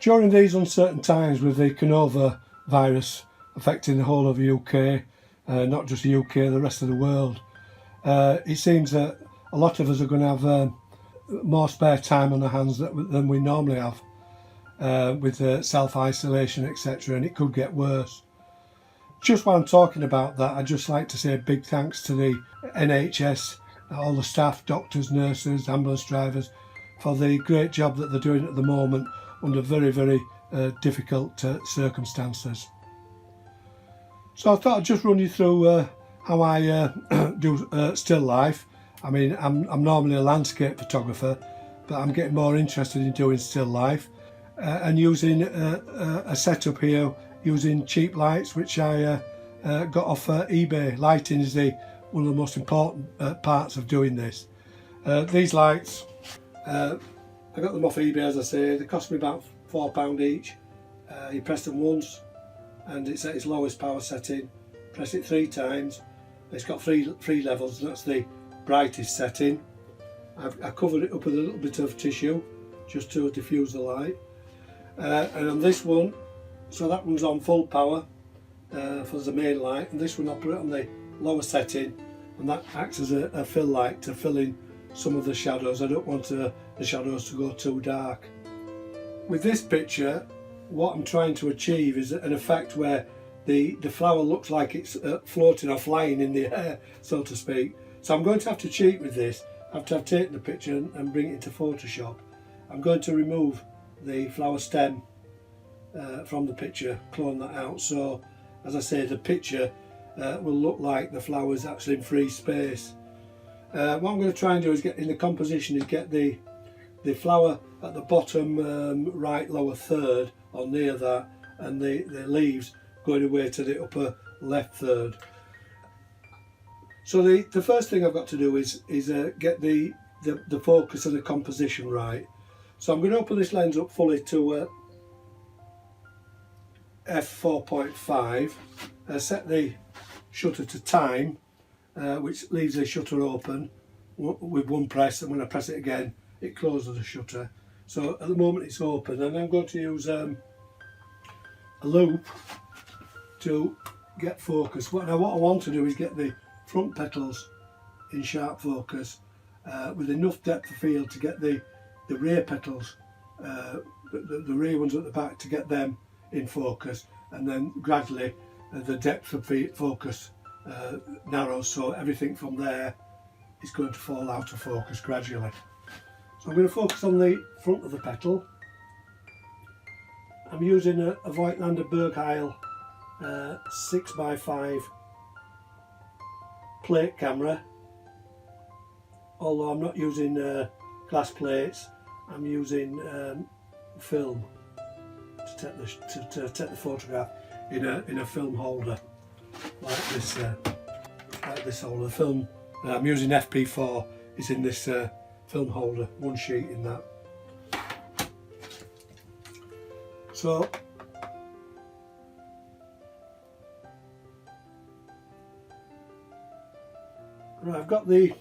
During these uncertain times with the coronavirus affecting the whole of the UK, not just the UK, the rest of the world, it seems that a lot of us are going to have more spare time on our hands than we normally have, with self-isolation, etc., and it could get worse. Just while I'm talking about that, I'd just like to say a big thanks to the NHS, all the staff, doctors, nurses, ambulance drivers, for the great job that they're doing at the moment under very, very difficult circumstances. So I thought I'd just run you through how I do still life. I mean, I'm normally a landscape photographer, but I'm getting more interested in doing still life and using a setup here using cheap lights, which I got off eBay. Lighting is one of the most important parts of doing this. These lights, I got them off eBay, as I say. They cost me about £4 each. You press them once and it's at its lowest power setting. Press it 3 times. It's got three levels. That's the brightest setting. I covered it up with a little bit of tissue just to diffuse the light. And on this one, so that one's on full power for the main light, and this one I'll put it on the lower setting, and that acts as a fill light to fill in some of the shadows. I don't want the shadows to go too dark. With this picture, what I'm trying to achieve is an effect where the flower looks like it's floating or flying in the air, so to speak. So I'm going to have to cheat with this. After I've taken the picture and bring it into Photoshop, I'm going to remove the flower stem from the picture, clone that out. So, as I say, the picture will look like the flower's actually in free space. What I'm going to try and do is get in the composition is get the flower at the bottom right lower third or near that, and the leaves going away to the upper left third. So the first thing I've got to do is get the focus and the composition right. So I'm going to open this lens up fully to f4.5, set the shutter to time, which leaves the shutter open with one press, and when I press it again it closes the shutter. So at the moment it's open, and I'm going to use a loop to get focus. What I want to do is get the front petals in sharp focus with enough depth of field to get the rear petals, the rear ones at the back, to get them in focus, and then gradually the depth of focus narrows, so everything from there is going to fall out of focus gradually. So I'm going to focus on the front of the petal. I'm using a Voigtlander Bergheil 6x5 plate camera, although I'm not using glass plates. I'm using film to take the photograph in a film holder like this holder. Film I'm using FP4 is in this film holder, one sheet in that. So right, I've got the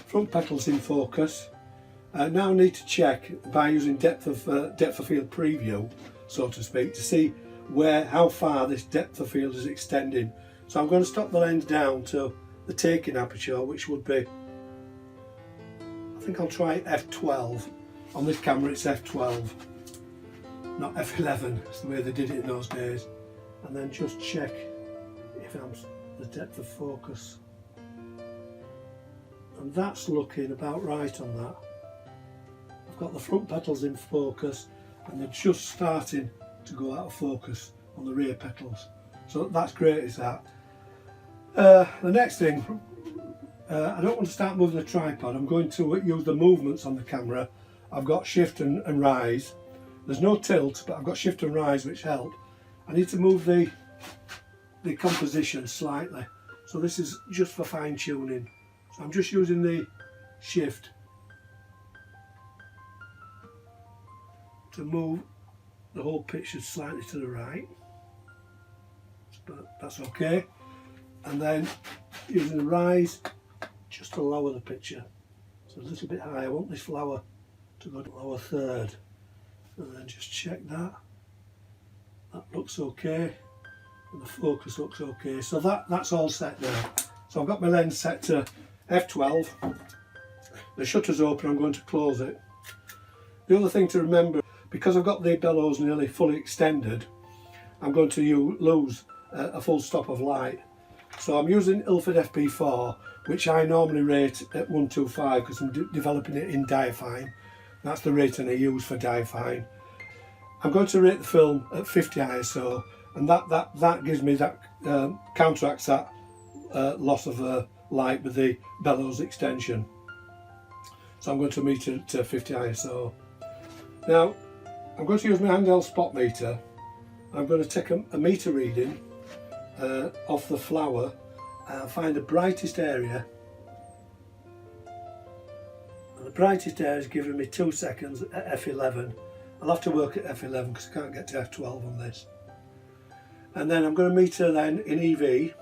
front petals in focus. Now I need to check by using depth of field preview, so to speak, to see how far this depth of field is extending. So I'm going to stop the lens down to the taking aperture, which would be, I think I'll try f12. On this camera it's f12, not f11. It's the way they did it in those days. And then just check if I'm the depth of focus. And that's looking about right on that. I've got the front petals in focus, and they're just starting to go out of focus on the rear petals. So that's great, is that. The next thing, I don't want to start moving the tripod. I'm going to use the movements on the camera. I've got shift and rise. There's no tilt, but I've got shift and rise, which help. I need to move the composition slightly. So this is just for fine tuning. So I'm just using the shift to move the whole picture slightly to the right, but that's okay. And then using the rise just to lower the picture, so a little bit higher. I want this flower to go to lower third. and then just check that. That looks okay, and the focus looks okay. So that's all set now. So I've got my lens set to f12. The shutter's open, I'm going to close it. The other thing to remember, because I've got the bellows nearly fully extended, I'm going to lose a full stop of light. So I'm using Ilford FP4, which I normally rate at 125 because I'm developing it in diaphine. That's the rating I use for diaphine. I'm going to rate the film at 50 ISO, and that gives me that counteracts that loss of light with the bellows extension. So I'm going to meter it to 50 ISO. Now I'm going to use my handheld spot meter. I'm going to take a meter reading off the flower and find the brightest area. And the brightest area is giving me 2 seconds at f11. I'll have to work at f11 because I can't get to f12 on this. And then I'm going to meter then in EV.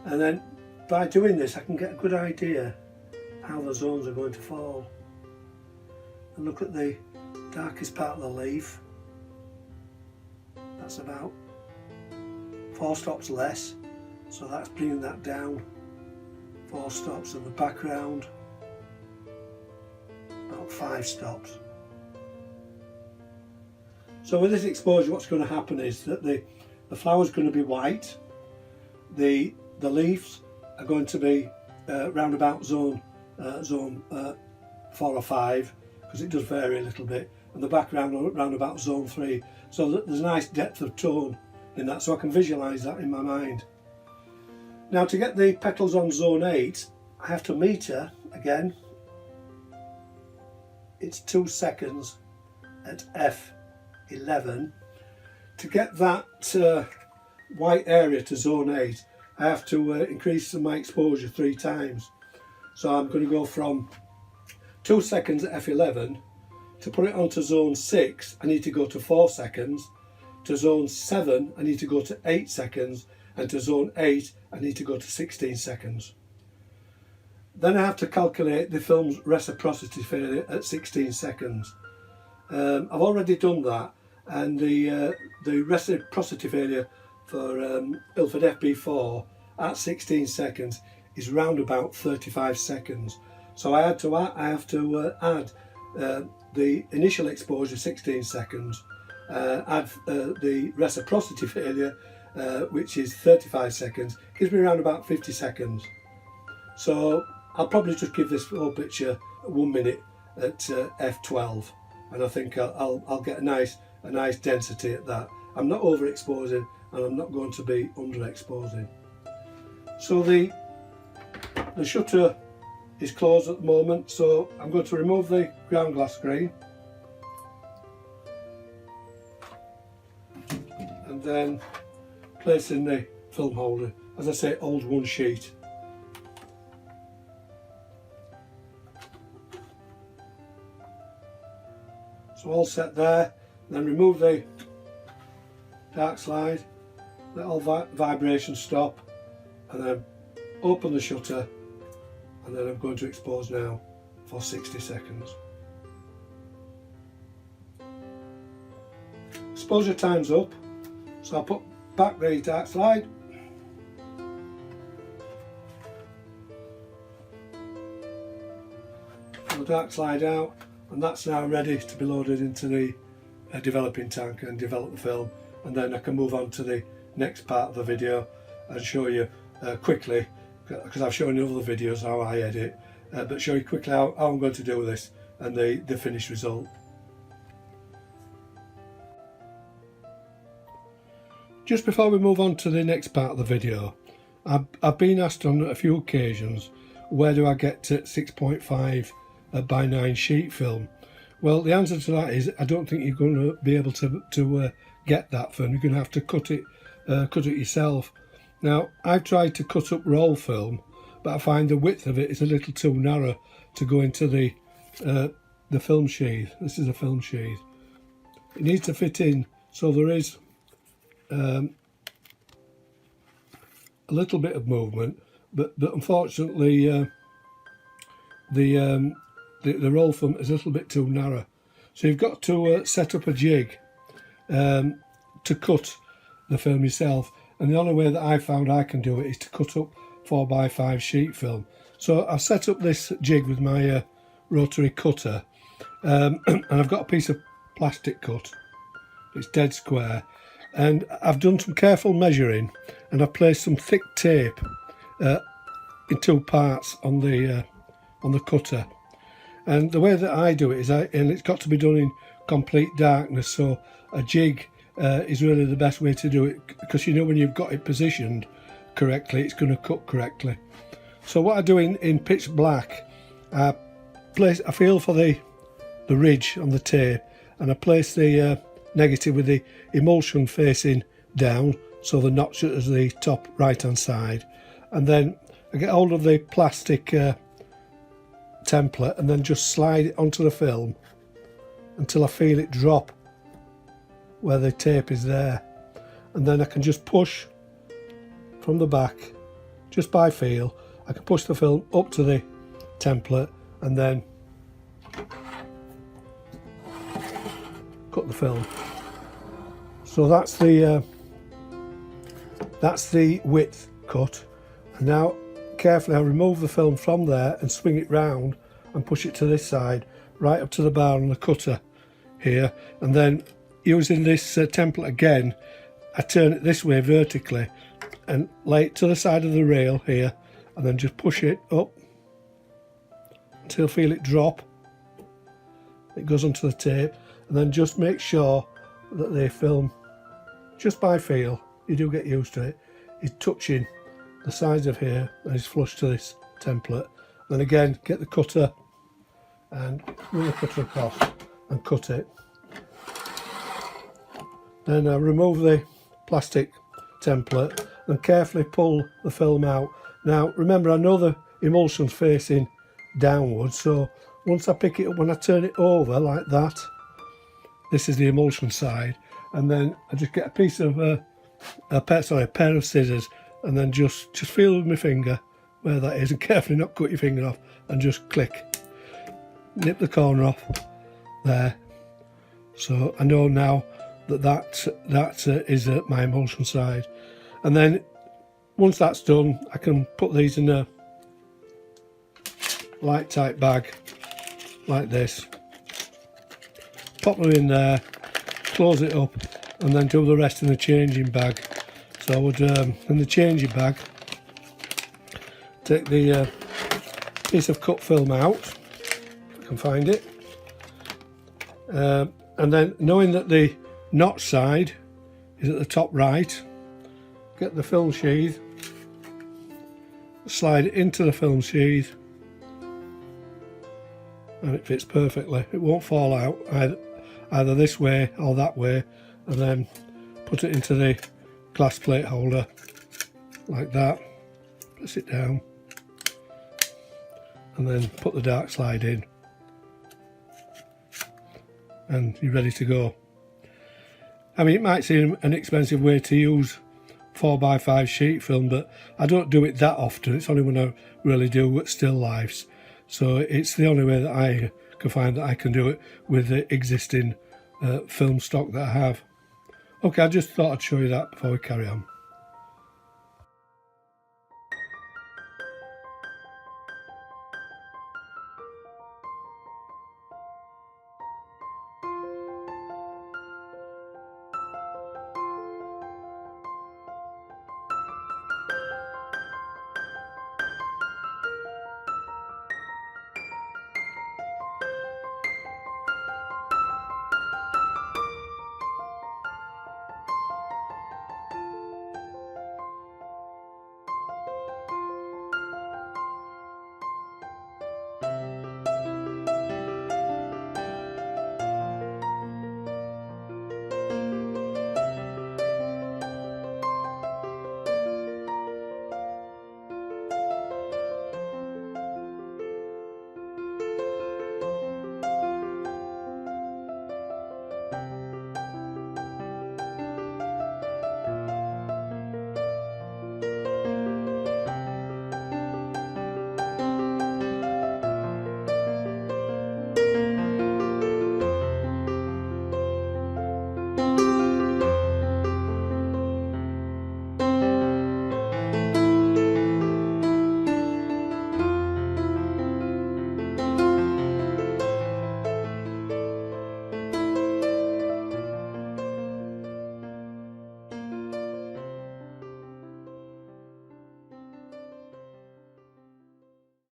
And then by doing this I can get a good idea how the zones are going to fall. And look at the darkest part of the leaf. That's about 4 stops less, so that's bringing that down 4 stops, and the background about 5 stops. So with this exposure, what's going to happen is that the flower's going to be white, the leaves are going to be round about zone 4 or 5, because it does vary a little bit, and the background round about zone 3, so that there's a nice depth of tone in that, so I can visualise that in my mind. Now to get the petals on zone 8, I have to meter again. It's 2 seconds at f11. To get that white area to zone 8, I have to increase my exposure 3 times. So I'm going to go from 2 seconds at f11. To put it onto zone 6, I need to go to 4 seconds. To zone 7, I need to go to 8 seconds. And to zone 8, I need to go to 16 seconds. Then I have to calculate the film's reciprocity failure at 16 seconds. I've already done that, and the reciprocity failure for Ilford FP4 at 16 seconds is round about 35 seconds. So I have to add the initial exposure 16 seconds, add the reciprocity failure which is 35 seconds, gives me around about 50 seconds. So I'll probably just give this whole picture 1 minute at f12, and I think I'll get a nice density at that. I'm not overexposing and I'm not going to be underexposing. So the shutter is closed at the moment, so I'm going to remove the ground glass screen and then place in the film holder. As I say, hold 1 sheet. So all set there. Then remove the dark slide, let all vibration stop, and then open the shutter, and then I'm going to expose now for 60 seconds. Exposure time's up, so I'll put back the dark slide. Pull the dark slide out, and that's now ready to be loaded into the developing tank and develop the film, and then I can move on to the next part of the video and show you quickly, because I've shown you in other videos how I edit, but show you quickly how I'm going to do this and the finished result. Just before we move on to the next part of the video, I've been asked on a few occasions, where do I get to 6.5 by 9 sheet film? Well, the answer to that is I don't think you're going to be able to get that film. You're going to have to cut it yourself. Now, I've tried to cut up roll film, but I find the width of it is a little too narrow to go into the film sheath. This is a film sheath. It needs to fit in, so there is a little bit of movement, but unfortunately the roll film is a little bit too narrow. So you've got to set up a jig to cut the film yourself. And the only way that I found I can do it is to cut up 4x5 sheet film. So I've set up this jig with my rotary cutter, and I've got a piece of plastic cut. It's dead square, and I've done some careful measuring, and I've placed some thick tape in two parts on the cutter. And the way that I do it is, and it's got to be done in complete darkness, so a jig is really the best way to do it, because you know when you've got it positioned correctly, it's going to cut correctly. So what I do in pitch black, I feel for the ridge on the tape, and I place the negative with the emulsion facing down, so the notch is the top right hand side, and then I get hold of the plastic template and then just slide it onto the film until I feel it drop where the tape is there, and then I can just push from the back, just by feel. I can push the film up to the template and then cut the film. So that's the width cut, and now carefully I remove the film from there and swing it round and push it to this side, right up to the bar on the cutter here, and then using this template again, I turn it this way vertically and lay it to the side of the rail here, and then just push it up until I feel it drop. It goes onto the tape, and then just make sure that the film, just by feel, you do get used to it, is touching the sides of here and is flush to this template. Then again, get the cutter and run the cutter across and cut it. Then I remove the plastic template and carefully pull the film out. Now remember, I know the emulsion's facing downwards, so once I pick it up, when I turn it over like that, this is the emulsion side, and then I just get a piece of a pair of scissors, and then just feel with my finger where that is, and carefully not cut your finger off, and just click, nip the corner off there. So I know now that is my emulsion side. And then once that's done, I can put these in a light tight bag like this, pop them in there, close it up, and then do the rest in the changing bag. So I would, in the changing bag, take the piece of cut film out, if I can find it, and then knowing that the notch side is at the top right, get the film sheath, slide it into the film sheath, and it fits perfectly. It won't fall out either this way or that way, and then put it into the glass plate holder like that, press it down, and then put the dark slide in, and you're ready to go. I mean, it might seem an expensive way to use 4x5 sheet film, but I don't do it that often. It's only when I really do still lifes. So it's the only way that I can find that I can do it with the existing film stock that I have. Okay, I just thought I'd show you that before we carry on.